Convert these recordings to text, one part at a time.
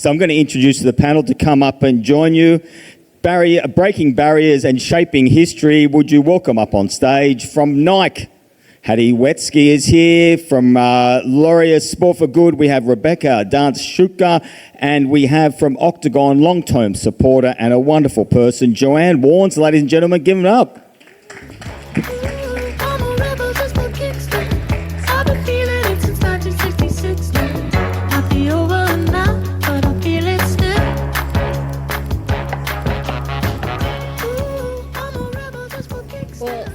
So I'm going to introduce the panel to come up and join you. Breaking barriers and shaping history. Would you welcome up on stage from Nike? Hatty Wetzki is here. From Laureus Sport for Good, we have Rebecca Dance-Shuker, and we have from Octagon, long-term supporter and a wonderful person, Joanne Warnes. Ladies and gentlemen, give it up.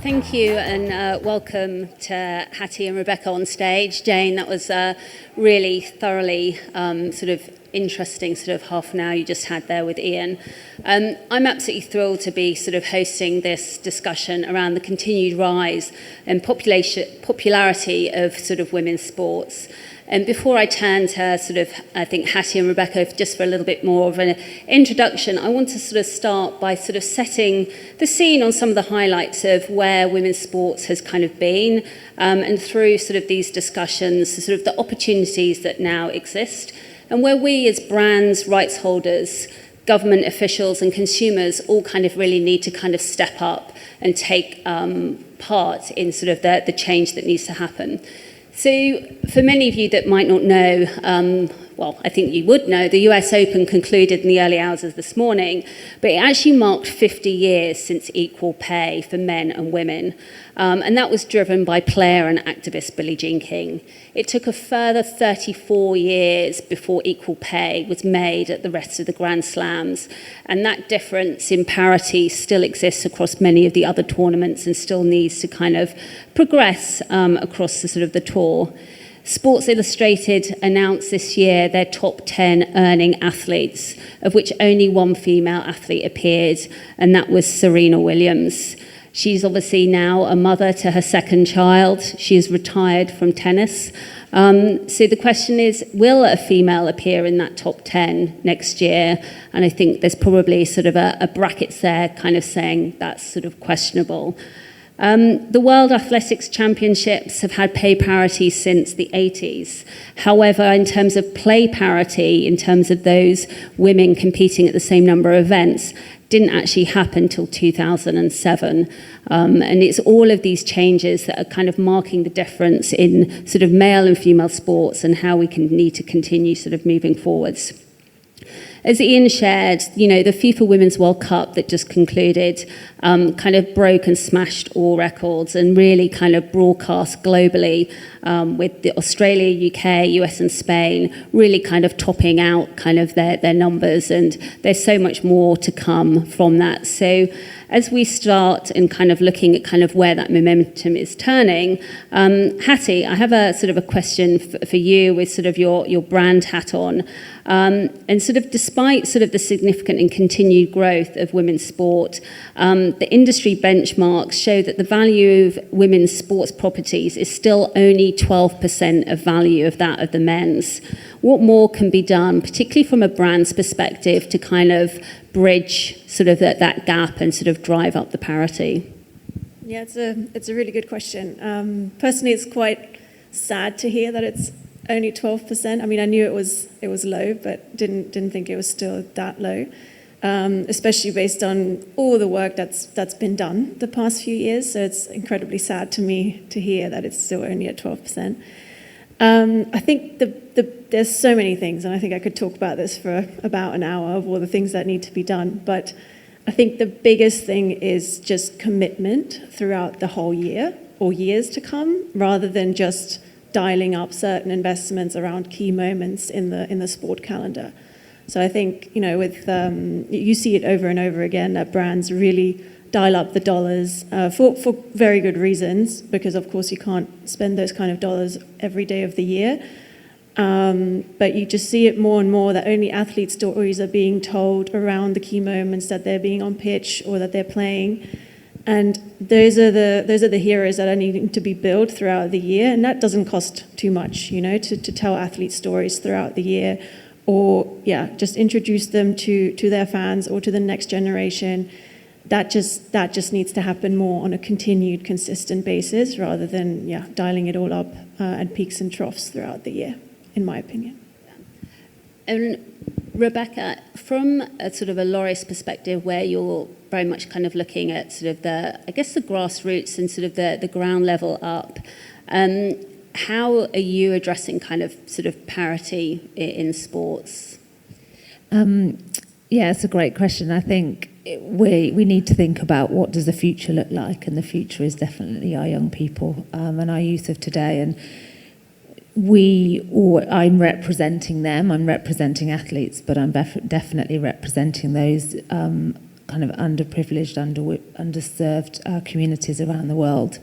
Thank you, and welcome to Hatty and Rebecca on stage. Jane, that was really thoroughly sort of interesting sort of half an hour you just had there with Ian. I'm absolutely thrilled to be sort of hosting this discussion around the continued rise and popularity of sort of women's sports. And before I turn to sort of, I think, Hatty and Rebecca, just for a little bit more of an introduction, I want to sort of start by sort of setting the scene on some of the highlights of where women's sports has kind of been, and through sort of these discussions, sort of the opportunities that now exist, and where we as brands, rights holders, government officials and consumers all kind of really need to kind of step up and take part in sort of the change that needs to happen. So for many of you that might not know, well, I think you would know, the US Open concluded in the early hours of this morning, but it actually marked 50 years since equal pay for men and women. And that was driven by player and activist Billie Jean King. It took a further 34 years before equal pay was made at the rest of the Grand Slams. And that difference in parity still exists across many of the other tournaments and still needs to kind of progress across the sort of the tour. Sports Illustrated announced this year their top 10 earning athletes, of which only one female athlete appeared, and that was Serena Williams. She's obviously now a mother to her second child. She is retired from tennis. So the question is, will a female appear in that top 10 next year? And I think there's probably sort of a brackets there kind of saying that's sort of questionable. The World Athletics Championships have had pay parity since the 80s. However, in terms of play parity, in terms of those women competing at the same number of events, didn't actually happen till 2007. And it's all of these changes that are kind of marking the difference in sort of male and female sports and how we need to continue sort of moving forwards. As Ian shared, you know, the FIFA Women's World Cup that just concluded kind of broke and smashed all records and really kind of broadcast globally with the Australia, UK, US and Spain really kind of topping out kind of their numbers, and there's so much more to come from that. So as we start and kind of looking at kind of where that momentum is turning, Hatty, I have a sort of a question for you with sort of your brand hat on. And sort of despite sort of the significant and continued growth of women's sport, the industry benchmarks show that the value of women's sports properties is still only 12% of value of that of the men's. What more can be done, particularly from a brand's perspective, to kind of bridge sort of that gap and sort of drive up the parity? Yeah, it's a really good question. Personally, it's quite sad to hear that it's only 12%. I mean, I knew it was low, but didn't think it was still that low, especially based on all the work that's been done the past few years. So it's incredibly sad to me to hear that it's still only at 12%. I think there's so many things, and I think I could talk about this for about an hour of all the things that need to be done. But I think the biggest thing is just commitment throughout the whole year or years to come, rather than just dialing up certain investments around key moments in the sport calendar. So I think, you know, with you see it over and over again that brands really dial up the dollars for very good reasons, because of course you can't spend those kind of dollars every day of the year. But you just see it more and more that only athlete stories are being told around the key moments that they're being on pitch or that they're playing. And those are the heroes that are needing to be built throughout the year, and that doesn't cost too much, you know, to tell athlete stories throughout the year, or just introduce them to their fans or to the next generation. That just needs to happen more on a continued, consistent basis, rather than dialing it all up at peaks and troughs throughout the year, in my opinion. And Rebecca, from a sort of a Laureus perspective, where you're very much kind of looking at sort of the grassroots and sort of the ground level up, how are you addressing kind of sort of parity in sports? Yeah, it's a great question. I think we need to think about what does the future look like, and the future is definitely our young people and our youth of today. And I'm representing them. I'm representing athletes, but I'm definitely representing those kind of underprivileged, underserved communities around the world.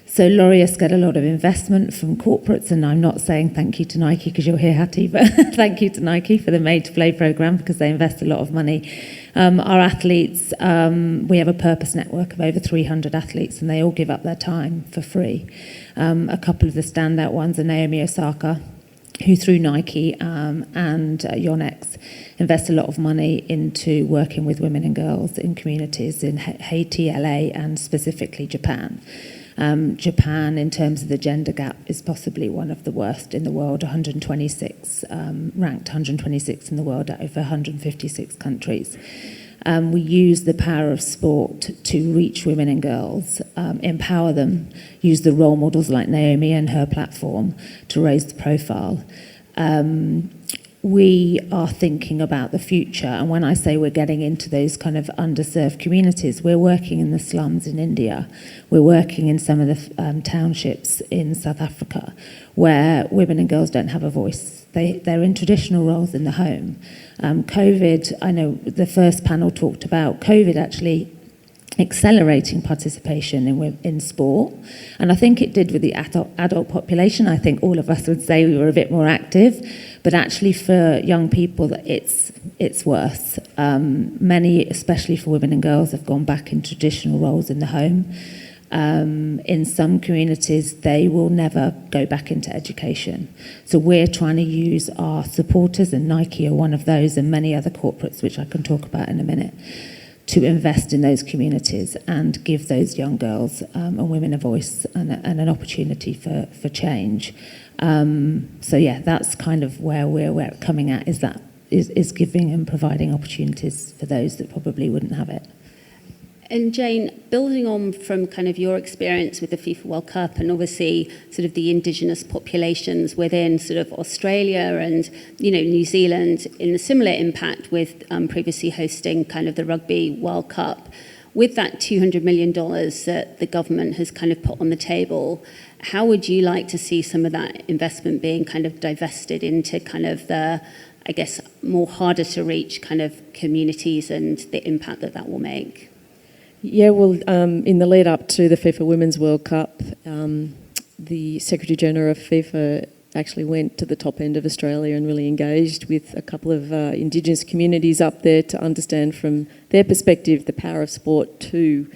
So Laureus get a lot of investment from corporates, and I'm not saying thank you to Nike because you're here, Hatty, but thank you to Nike for the Made to Play program because they invest a lot of money. Our athletes, we have a purpose network of over 300 athletes, and they all give up their time for free. A couple of the standout ones are Naomi Osaka, who through Nike and Yonex invest a lot of money into working with women and girls in communities in Haiti, LA, and specifically Japan. Japan, in terms of the gender gap, is possibly one of the worst in the world, 126, ranked 126 in the world out of 156 countries. We use the power of sport to reach women and girls, empower them, use the role models like Naomi and her platform to raise the profile. We are thinking about the future, and when I say we're getting into those kind of underserved communities, we're working in the slums in India, we're working in some of the townships in South Africa, where women and girls don't have a voice. They're in traditional roles in the home. COVID, I know the first panel talked about COVID actually accelerating participation in sport, and I think it did with the adult population. I think all of us would say we were a bit more active, but actually for young people it's worse. Many, especially for women and girls, have gone back in traditional roles in the home. In some communities they will never go back into education, so we're trying to use our supporters, and Nike are one of those, and many other corporates which I can talk about in a minute, to invest in those communities and give those young girls and women a voice and an opportunity for change. So yeah, that's kind of where we're coming at, is giving and providing opportunities for those that probably wouldn't have it. And Jane, building on from kind of your experience with the FIFA World Cup and obviously sort of the indigenous populations within sort of Australia and, New Zealand in a similar impact with previously hosting kind of the Rugby World Cup, with that $200 million that the government has kind of put on the table, how would you like to see some of that investment being kind of divested into kind of the, I guess, more harder to reach kind of communities and the impact that will make? Yeah, well, in the lead up to the FIFA Women's World Cup, the Secretary General of FIFA actually went to the top end of Australia and really engaged with a couple of Indigenous communities up there to understand from their perspective the power of sport to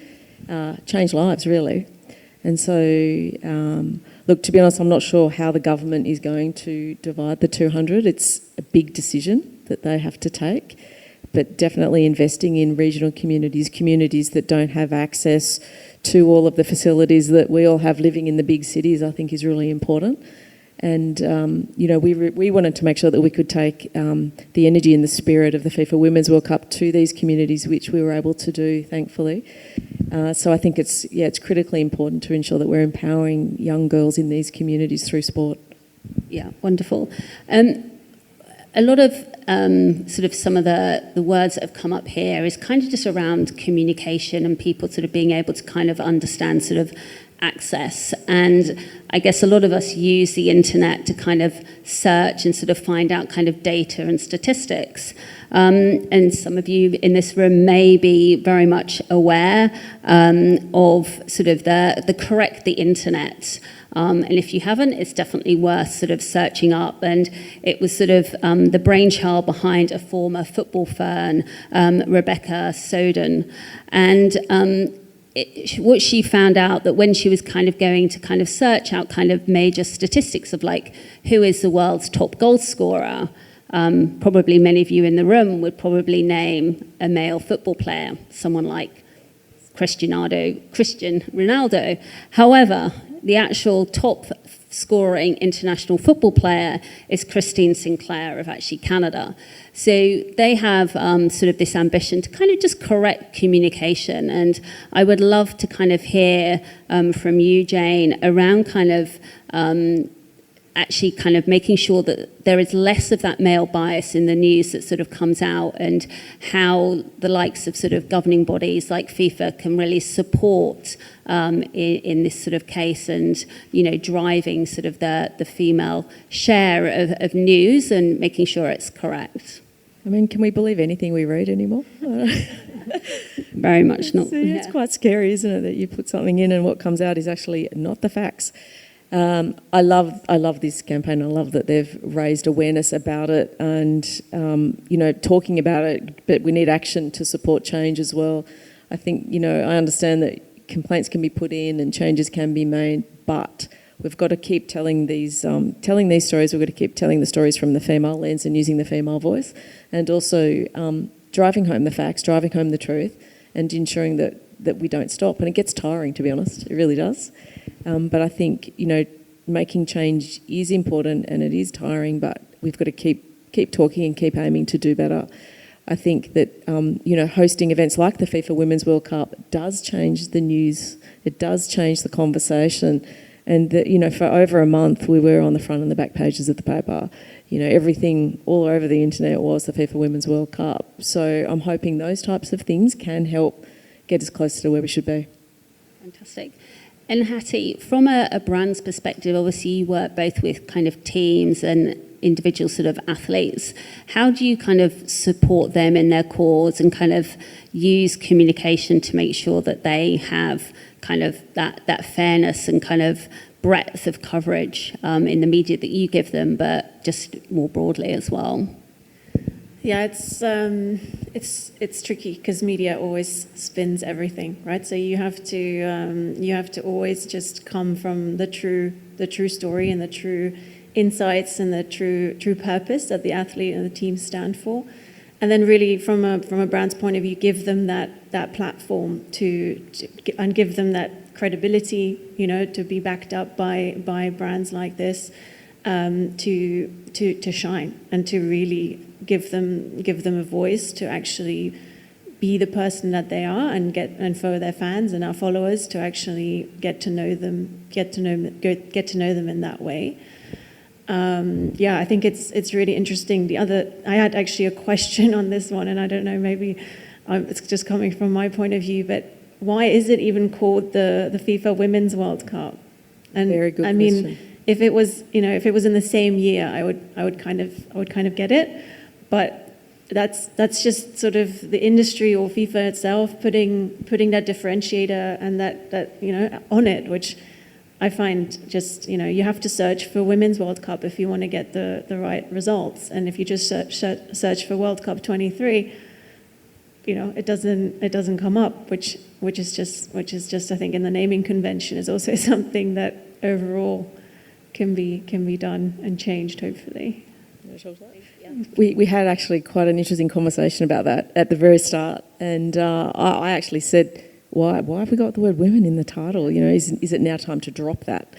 change lives, really. And so, look, to be honest, I'm not sure how the government is going to divide the 200. It's a big decision that they have to take. But definitely investing in regional communities that don't have access to all of the facilities that we all have living in the big cities, I think is really important. And, we wanted to make sure that we could take the energy and the spirit of the FIFA Women's World Cup to these communities, which we were able to do, thankfully. So I think it's critically important to ensure that we're empowering young girls in these communities through sport. Yeah, wonderful. A lot of sort of some of the words that have come up here is kind of just around communication and people sort of being able to kind of understand sort of access. And I guess a lot of us use the internet to kind of search and sort of find out kind of data and statistics. And some of you in this room may be very much aware of sort of the Correct the Internet. And if you haven't, it's definitely worth sort of searching up. And it was sort of the brainchild behind a former football fern, Rebecca Soden. And what she found out that when she was kind of going to kind of search out kind of major statistics of like who is the world's top goal scorer, probably many of you in the room would probably name a male football player, someone like Cristiano Ronaldo. However, the actual top scoring international football player is Christine Sinclair of actually Canada. So they have sort of this ambition to kind of just correct communication. And I would love to kind of hear from you, Jane, around kind of actually kind of making sure that there is less of that male bias in the news that sort of comes out, and how the likes of sort of governing bodies like FIFA can really support in this sort of case, and, you know, driving sort of the female share of news and making sure it's correct. I mean, can we believe anything we read anymore? Very much not. It's quite scary, isn't it, that you put something in and what comes out is actually not the facts. I love this campaign. I love that they've raised awareness about it and, you know, talking about it, but we need action to support change as well. I think, you know, I understand that complaints can be put in and changes can be made, but we've got to keep telling these stories. We've got to keep telling the stories from the female lens and using the female voice, and also driving home the facts, driving home the truth, and ensuring that we don't stop. And it gets tiring, to be honest. It really does. But I think, you know, making change is important and it is tiring, but we've got to keep talking and keep aiming to do better. I think that, you know, hosting events like the FIFA Women's World Cup does change the news. It does change the conversation. And, that, you know, for over a month, we were on the front and the back pages of the paper. You know, everything all over the internet was the FIFA Women's World Cup. So I'm hoping those types of things can help get us closer to where we should be. Fantastic. And Hatty, from a brand's perspective, obviously you work both with kind of teams and individual sort of athletes. How do you kind of support them in their cause and kind of use communication to make sure that they have kind of that fairness and kind of breadth of coverage in the media that you give them, but just more broadly as well? Yeah, it's tricky because media always spins everything, right? So you have to always just come from the true story and the true insights and the true purpose that the athlete and the team stand for, and then really from a brand's point of view, give them that platform and give them that credibility, you know, to be backed up by brands like this, to shine and to really give them a voice to actually be the person that they are, and for their fans and our followers to actually get to know them in that way. Yeah, I think it's really interesting. I had actually a question on this one, and I don't know, maybe it's just coming from my point of view, but why is it even called the FIFA Women's World Cup? And very good question. Mean, if it was in the same year, I would kind of get it, but that's just sort of the industry or FIFA itself putting that differentiator and that you know on it, which I find just, you know, you have to search for Women's World Cup if you want to get the right results, and if you just search for World Cup 23, you know, it doesn't come up, which is just I think in the naming convention is also something that overall can be done and changed, hopefully. We had actually quite an interesting conversation about that at the very start, and I actually said, why have we got the word women in the title? You know, is it now time to drop that?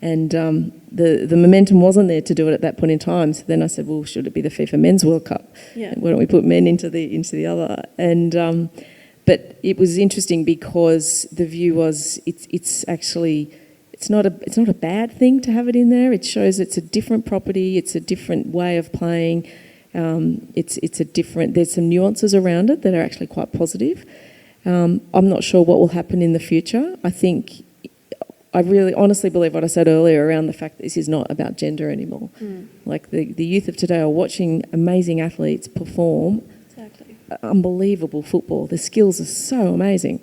And the momentum wasn't there to do it at that point in time. So then I said, well, should it be the FIFA Men's World Cup? Yeah. Why don't we put men into the other? And but it was interesting because the view was it's not a bad thing to have it in there. It shows it's a different property. It's a different way of playing. There's some nuances around it that are actually quite positive. I'm not sure what will happen in the future. I really honestly believe what I said earlier around the fact that this is not about gender anymore. Like the youth of today are watching amazing athletes perform unbelievable football. The skills are so amazing.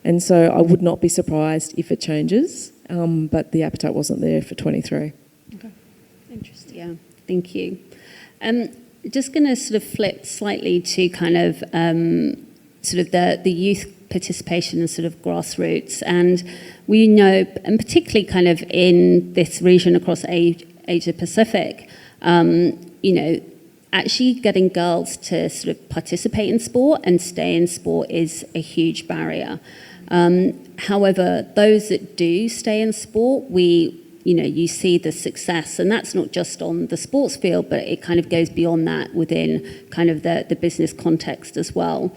And so I would not be surprised if it changes, but the appetite wasn't there for 23. Okay, interesting. Yeah, thank you. Just going to sort of flip slightly to kind of sort of the youth participation and sort of grassroots. And we know, and particularly kind of in this region across Asia Pacific, you know, actually getting girls to sort of participate in sport and stay in sport is a huge barrier. However, those that do stay in sport, we you see the success, and that's not just on the sports field, but it kind of goes beyond that within kind of the business context as well.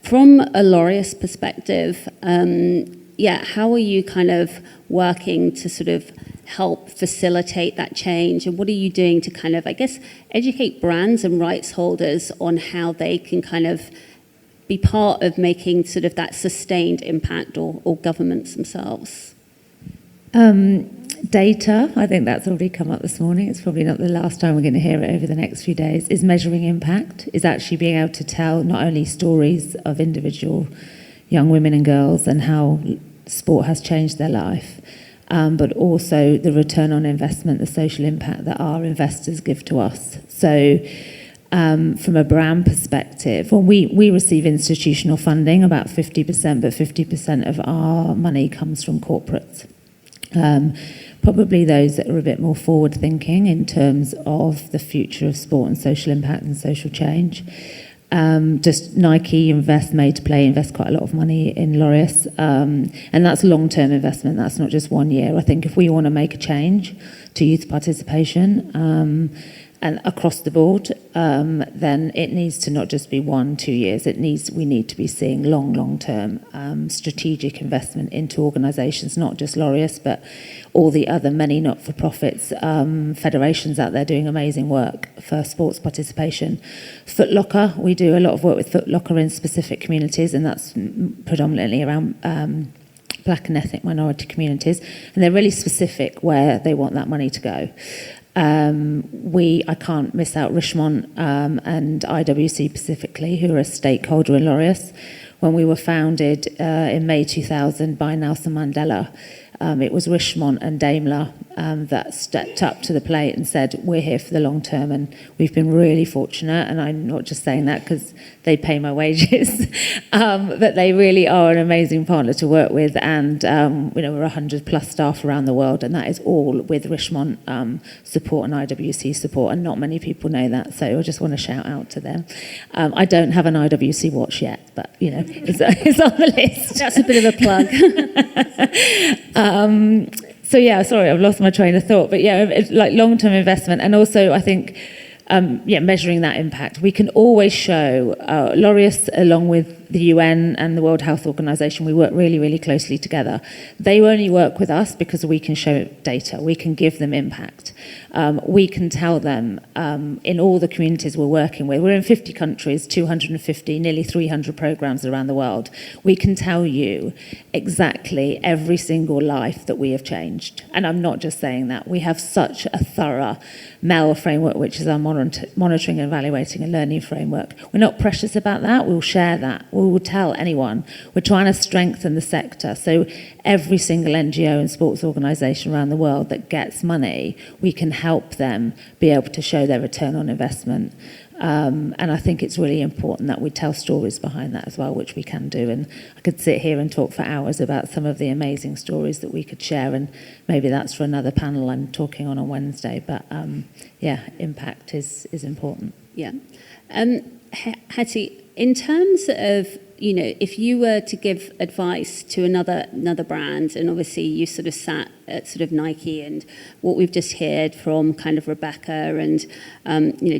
From a Laureus perspective, how are you kind of working to sort of help facilitate that change, and what are you doing to kind of, I guess, educate brands and rights holders on how they can kind of be part of making sort of that sustained impact, or governments themselves? Data, I think that's already come up this morning. It's probably not the last time we're going to hear it over the next few days, is measuring impact, is actually being able to tell not only stories of individual young women and girls and how sport has changed their life, but also the return on investment, the social impact that our investors give to us. So from a brand perspective, well, we receive institutional funding, about 50%, but 50% of our money comes from corporates. Probably those that are a bit more forward thinking in terms of the future of sport and social impact and social change. Just Nike Made to Play invest quite a lot of money in Laureus, and that's long-term investment. That's not just 1 year. I think if we want to make a change to youth participation and across the board, then it needs to not just be 1-2 years. We need to be seeing long-term strategic investment into organisations, not just Laureus, but all the other many not-for-profits, federations out there doing amazing work for sports participation. Foot Locker, we do a lot of work with Foot Locker in specific communities, and that's predominantly around black and ethnic minority communities, and they're really specific where they want that money to go. I can't miss out Richmond and IWC specifically, who are a stakeholder in Laureus. When we were founded in May 2000 by Nelson Mandela, it was Richmond and Daimler that stepped up to the plate and said, we're here for the long term, and we've been really fortunate, and I'm not just saying that because they pay my wages, but they really are an amazing partner to work with, and we're 100 plus staff around the world, and that is all with Richmond support and IWC support, and not many people know that, so I just want to shout out to them. I don't have an IWC watch yet, but it's on the list. That's a bit of a plug. Sorry, I've lost my train of thought, but it's like long-term investment, and also I think measuring that impact. We can always show Laureus, along with the UN and the World Health Organization, we work really, really closely together. They only work with us because we can show data, we can give them impact. We can tell them in all the communities we're working with, we're in 50 countries, 250, nearly 300 programs around the world. We can tell you exactly every single life that we have changed. And I'm not just saying that. We have such a thorough MEL framework, which is our monitoring, evaluating and learning framework. We're not precious about that. We'll share that. We will tell anyone. We're trying to strengthen the sector. So every single NGO and sports organisation around the world that gets money, we can help them be able to show their return on investment. And I think it's really important that we tell stories behind that as well, which we can do. And I could sit here and talk for hours about some of the amazing stories that we could share, and maybe that's for another panel I'm talking on Wednesday. But impact is important. Yeah. Hatty, in terms of, if you were to give advice to another brand, and obviously you sort of sat at sort of Nike, and what we've just heard from kind of Rebecca, and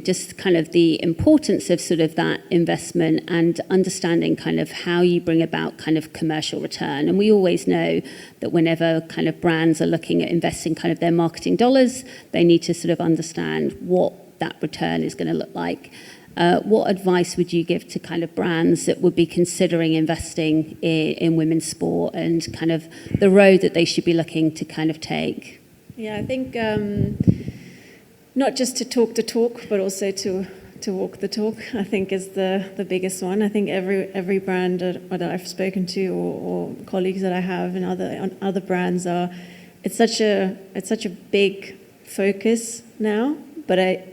just kind of the importance of sort of that investment and understanding kind of how you bring about kind of commercial return. And we always know that whenever kind of brands are looking at investing kind of their marketing dollars, they need to sort of understand what that return is going to look like. What advice would you give to kind of brands that would be considering investing in women's sport, and kind of the road that they should be looking to kind of take? Yeah, I think not just to talk the talk, but also to walk the talk, I think is the biggest one. I think every brand that I've spoken to, or colleagues that I have in other brands, it's such a big focus now, but I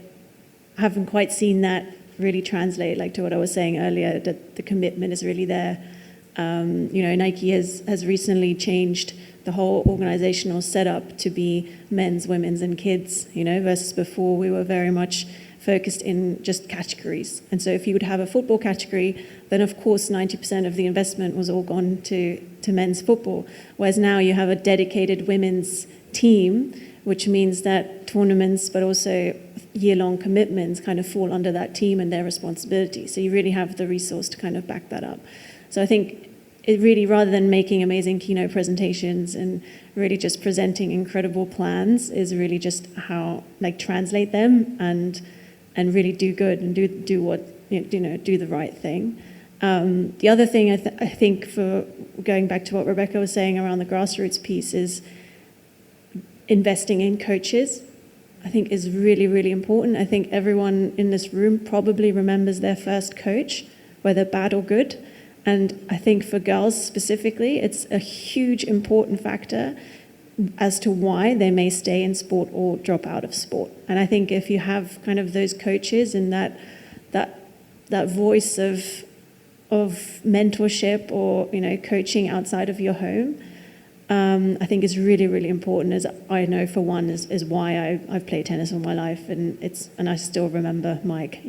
haven't quite seen that really translate, like to what I was saying earlier, that the commitment is really there. Nike has recently changed the whole organizational setup to be men's, women's and kids, versus before we were very much focused in just categories. And so if you would have a football category, then of course 90% of the investment was all gone to men's football. Whereas now you have a dedicated women's team, which means that tournaments, but also year-long commitments kind of fall under that team and their responsibility. So you really have the resource to kind of back that up. So I think it really, rather than making amazing keynote presentations and really just presenting incredible plans, is really just how, like, translate them and really do good and do what, do the right thing. The other thing I think, for going back to what Rebecca was saying around the grassroots piece, is investing in coaches, I think, is really, really important. I think everyone in this room probably remembers their first coach, whether bad or good. And I think for girls specifically, it's a huge important factor as to why they may stay in sport or drop out of sport. And I think if you have kind of those coaches and that voice of mentorship or coaching outside of your home, I think is really, really important. As I know, for one, is why I've played tennis all my life, and I still remember Mike.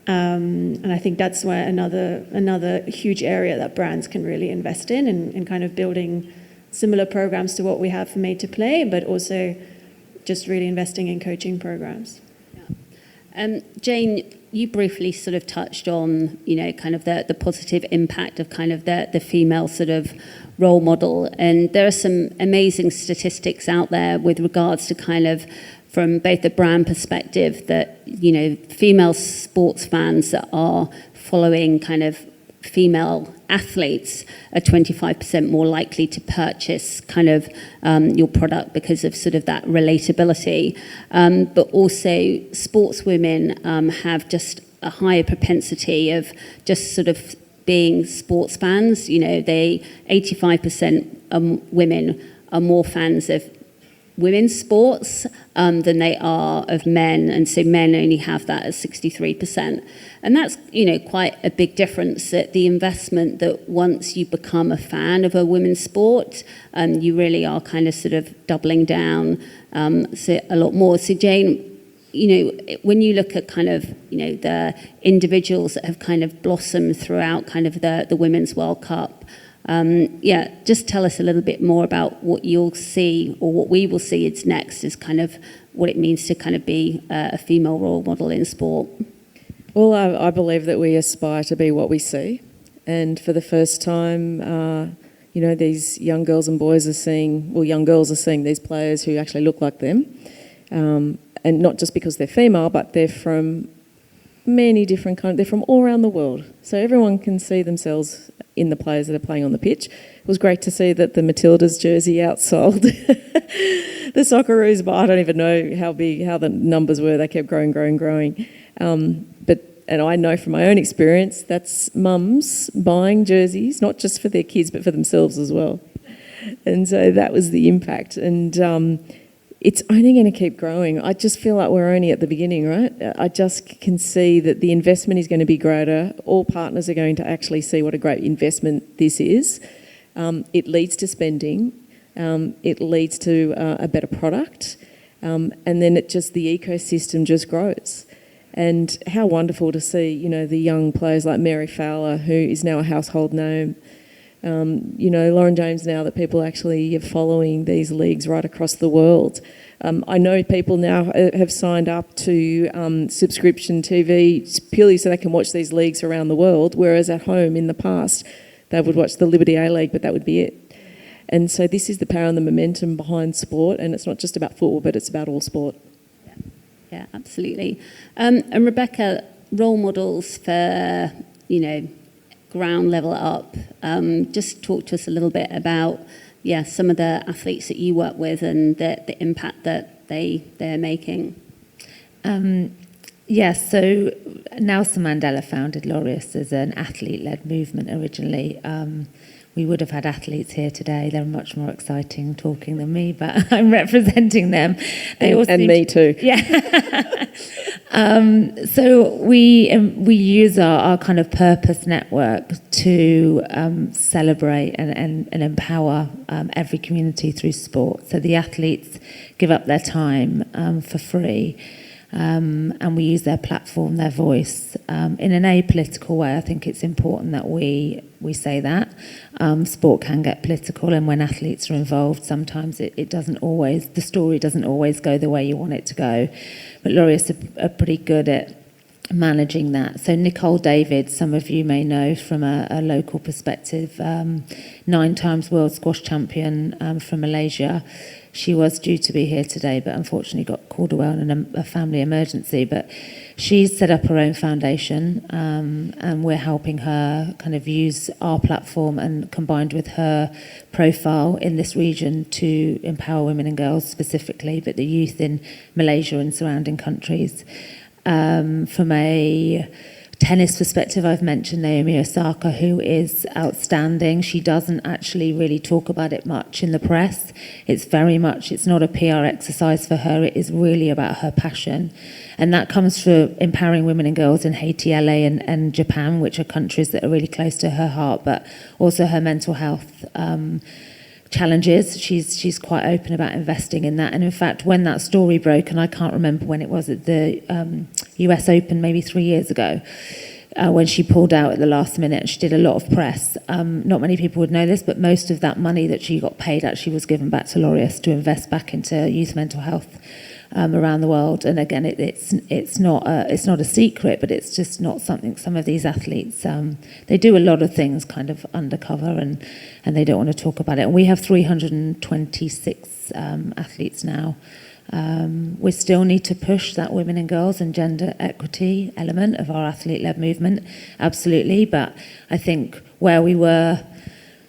And I think that's where another huge area that brands can really invest in kind of building similar programs to what we have for Made to Play, but also just really investing in coaching programs. Yeah. Jane, you briefly sort of touched on, kind of the positive impact of kind of the female sort of role model. And there are some amazing statistics out there with regards to kind of, from both the brand perspective, that, female sports fans that are following kind of female athletes are 25% more likely to purchase kind of your product because of sort of that relatability. But also sportswomen have just a higher propensity of just sort of being sports fans. 85% women are more fans of women's sports than they are of men, and so men only have that at 63%. And that's, quite a big difference, that the investment that once you become a fan of a women's sport, you really are kind of sort of doubling down so a lot more. So Jane, when you look at kind of, the individuals that have kind of blossomed throughout kind of the Women's World Cup, just tell us a little bit more about what you'll see, or what we will see is next, is kind of what it means to kind of be a female role model in sport. Well, I believe that we aspire to be what we see. And for the first time, these young girls and boys are seeing, young girls are seeing these players who actually look like them. And not just because they're female, but they're from many different countries. They're from all around the world. So everyone can see themselves in the players that are playing on the pitch. It was great to see that the Matildas jersey outsold the Socceroos, but I don't even know how the numbers were. They kept growing. And I know from my own experience, that's mums buying jerseys, not just for their kids, but for themselves as well. And so that was the impact. And it's only going to keep growing. I just feel like we're only at the beginning, right? I just can see that the investment is going to be greater. All partners are going to actually see what a great investment this is. It leads to spending. It leads to a better product. And then the ecosystem just grows. And how wonderful to see, the young players like Mary Fowler, who is now a household name. Lauren James, now that people actually are following these leagues right across the world. I know people now have signed up to subscription TV purely so they can watch these leagues around the world, whereas at home in the past they would watch the Liberty A League, but that would be it. And so this is the power and the momentum behind sport, and it's not just about football, but it's about all sport. Yeah, absolutely. And Rebecca, role models for, ground level up. Just talk to us a little bit about, some of the athletes that you work with and the impact that they're making. So Nelson Mandela founded Laureus as an athlete-led movement originally. We would have had athletes here today. They're much more exciting talking than me, but I'm representing them. And me too. Yeah. So we use our kind of purpose network to celebrate and empower every community through sport. So the athletes give up their time for free. and we use their platform, their voice, in an apolitical way. I think it's important that we say that. Sport can get political, and when athletes are involved, sometimes it doesn't always, the story doesn't always go the way you want it to go. But Laureus are pretty good at managing that. So Nicole David, some of you may know from a local perspective, 9 times world squash champion from Malaysia. She was due to be here today, but unfortunately got called away on a family emergency. But she's set up her own foundation, and we're helping her kind of use our platform and combined with her profile in this region to empower women and girls specifically, but the youth in Malaysia and surrounding countries. From a tennis perspective, I've mentioned Naomi Osaka, who is outstanding. She doesn't actually really talk about it much in the press. It's not a PR exercise for her. It is really about her passion. And that comes from empowering women and girls in Haiti, LA and Japan, which are countries that are really close to her heart, but also her mental health challenges. She's quite open about investing in that. And in fact, when that story broke, and I can't remember when it was, at the US Open maybe 3 years ago, when she pulled out at the last minute, she did a lot of press. Not many people would know this, but most of that money that she got paid actually was given back to Laureus to invest back into youth mental health around the world. And again, it's not a secret, but it's just not something. Some of these athletes, they do a lot of things kind of undercover, and they don't want to talk about it. And we have 326 athletes now. We still need to push that women and girls and gender equity element of our athlete-led movement, absolutely. But I think where we were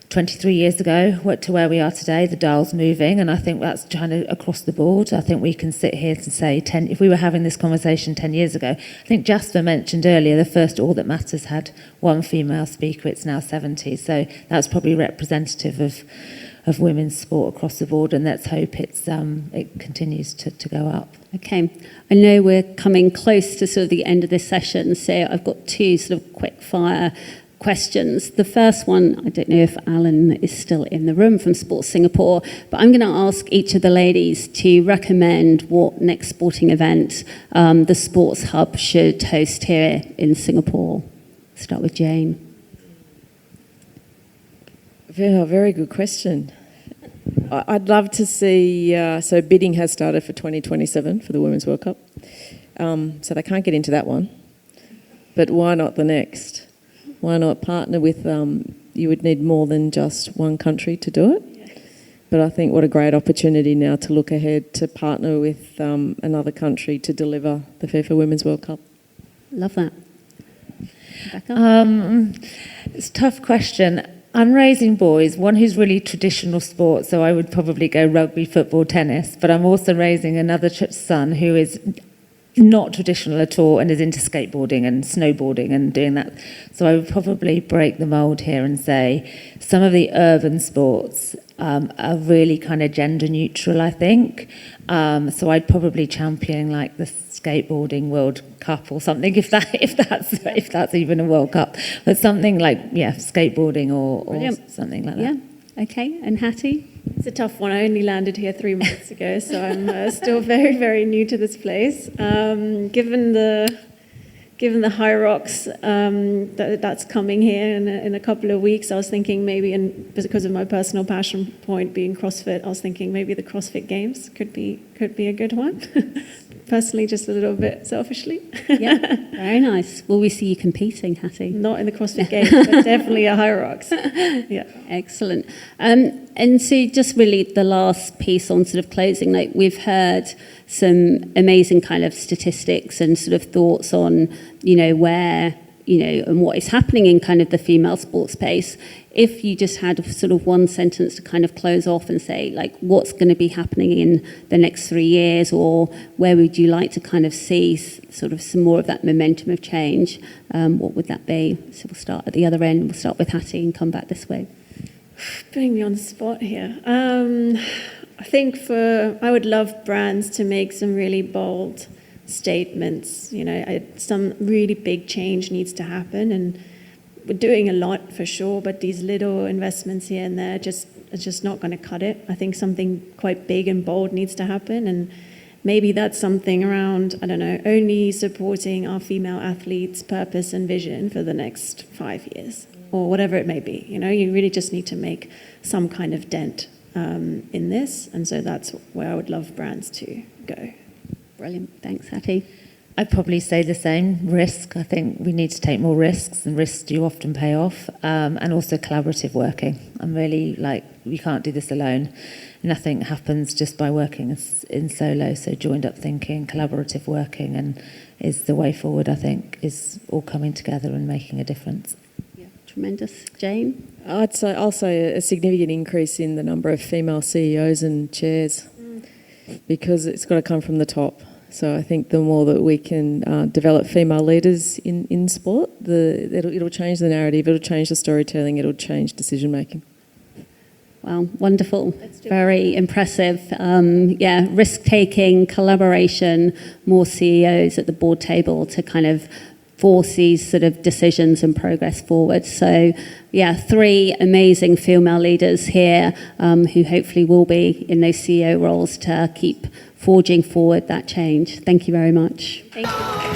23 years ago to where we are today, the dial's moving, and I think that's kind of across the board. I think we can sit here and say, if we were having this conversation 10 years ago, I think Jasper mentioned earlier, the first All That Matters had 1 female speaker, it's now 70, so that's probably representative of women's sport across the board, and let's hope it continues to go up. Okay, I know we're coming close to sort of the end of this session, so I've got 2 sort of quick fire questions. The first one, I don't know if Alan is still in the room from Sports Singapore, but I'm going to ask each of the ladies to recommend what next sporting event the Sports Hub should host here in Singapore. Start with Jane. Very good question. I'd love to see, so bidding has started for 2027 for the Women's World Cup. So they can't get into that one. But why not the next? Why not partner with, you would need more than just one country to do it. But I think what a great opportunity now to look ahead to partner with another country to deliver the FIFA Women's World Cup. Love that. Rebecca? It's a tough question. I'm raising boys, one who's really traditional sport, so I would probably go rugby, football, tennis, but I'm also raising another son who is not traditional at all and is into skateboarding and snowboarding and doing that. So I would probably break the mould here and say some of the urban sports are really kind of gender neutral, I think. So I'd probably champion like the skateboarding World Cup or something, if that's even a World Cup, but something like skateboarding or something like that. Yeah. Okay. And Hattie? It's a tough one. I only landed here 3 months ago, so I'm still very, very new to this place. Given the High Rocks that's coming here in a couple of weeks, I was thinking maybe, and because of my personal passion point being CrossFit, I was thinking maybe the CrossFit Games could be a good one. Personally, just a little bit selfishly. Yeah, very nice. Will we see you competing, Hattie? Not in the CrossFit Games, but definitely at High Rocks. Yeah. Excellent. And so just really the last piece on sort of closing, like we've heard some amazing kind of statistics and sort of thoughts on, where, and what is happening in kind of the female sports space. If you just had sort of one sentence to kind of close off and say, like, what's going to be happening in the next 3 years, or where would you like to kind of see sort of some more of that momentum of change, what would that be? So we'll start at the other end. We'll start with Hattie and come back this way. Putting me on the spot here. I think I would love brands to make some really bold statements. Some really big change needs to happen, and we're doing a lot for sure, but these little investments here and there are just not going to cut it. I think something quite big and bold needs to happen, maybe that's something around, I don't know, only supporting our female athletes' purpose and vision for the next 5 years, or whatever it may be. You know, you really just need to make some kind of dent in this, and so that's where I would love brands to go. Brilliant. Thanks, Hattie. I'd probably say the same. Risk. I think we need to take more risks, and risks do often pay off. And also collaborative working. I'm really we can't do this alone. Nothing happens just by working in solo. So joined up thinking, collaborative working, and is the way forward. I think is all coming together and making a difference. Yeah, tremendous. Jane? I'll say a significant increase in the number of female CEOs and chairs, because it's got to come from the top. So I think the more that we can develop female leaders in sport, it'll change the narrative, it'll change the storytelling, it'll change decision making. Wow, wonderful. Very impressive. Risk-taking, collaboration, more CEOs at the board table to kind of force these sort of decisions and progress forward. So, yeah, 3 amazing female leaders here who hopefully will be in those CEO roles to keep forging forward that change. Thank you very much. Thank you.